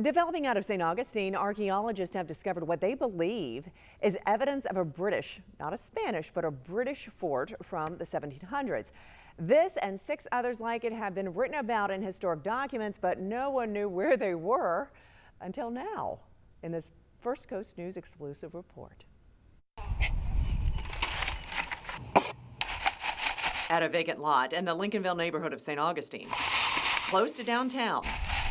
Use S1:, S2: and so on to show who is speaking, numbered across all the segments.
S1: Developing out of St. Augustine, archaeologists have discovered what they believe is evidence of a British, not a Spanish, but a British fort from the 1700s. This and 6 others like it have been written about in historic documents, but no one knew where they were until now in this First Coast News exclusive report. At a vacant lot in the Lincolnville neighborhood of St. Augustine, close to downtown,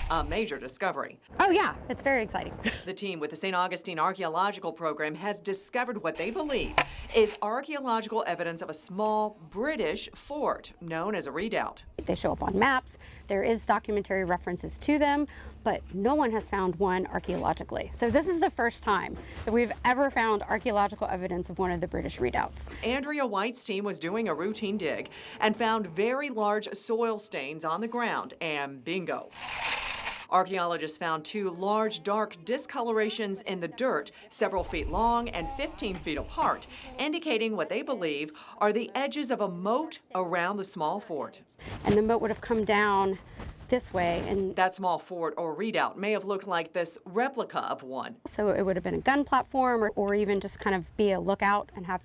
S1: a major discovery.
S2: Oh yeah, it's very exciting.
S1: The team with the St. Augustine Archaeological Program has discovered what they believe is archaeological evidence of a small British fort known as a redoubt.
S2: They show up on maps, there is documentary references to them, but no one has found one archaeologically. So this is the first time that we've ever found archaeological evidence of one of the British redoubts.
S1: Andrea White's team was doing a routine dig and found very large soil stains on the ground, and bingo. Archaeologists found 2 large dark discolorations in the dirt, several feet long and 15 feet apart, indicating what they believe are the edges of a moat around the small fort.
S2: And the moat would have come down this way. And
S1: that small fort or redoubt may have looked like this replica of one.
S2: So it would have been a gun platform or even just kind of be a lookout and have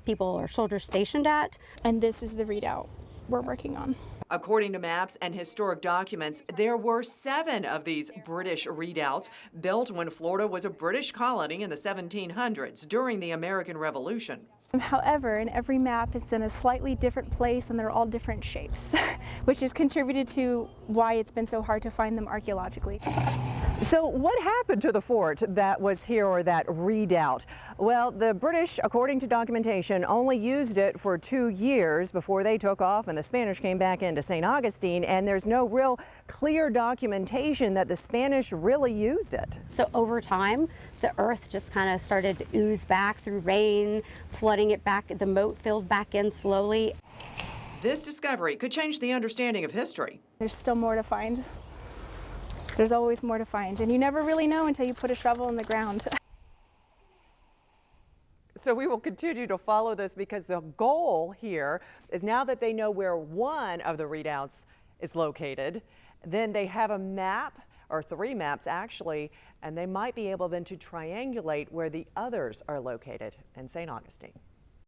S2: people or soldiers stationed at.
S3: And this is the redoubt we're working on.
S1: According to maps and historic documents, there were 7 of these British redoubts built when Florida was a British colony in the 1700s during the American Revolution.
S3: However, in every map, it's in a slightly different place and they're all different shapes, which has contributed to why it's been so hard to find them archaeologically.
S1: So what happened to the fort that was here, or that redoubt? Well, the British, according to documentation, only used it for 2 years before they took off and the Spanish came back into St. Augustine, and there's no real clear documentation that the Spanish really used it.
S2: So over time, the earth just kind of started to ooze back through rain, flooding it back. The moat filled back in slowly.
S1: This discovery could change the understanding of history.
S3: There's still more to find. There's always more to find, and you never really know until you put a shovel in the ground.
S1: So we will continue to follow this, because the goal here is, now that they know where one of the redoubts is located, then they have a map, or 3 maps actually, and they might be able then to triangulate where the others are located in St. Augustine.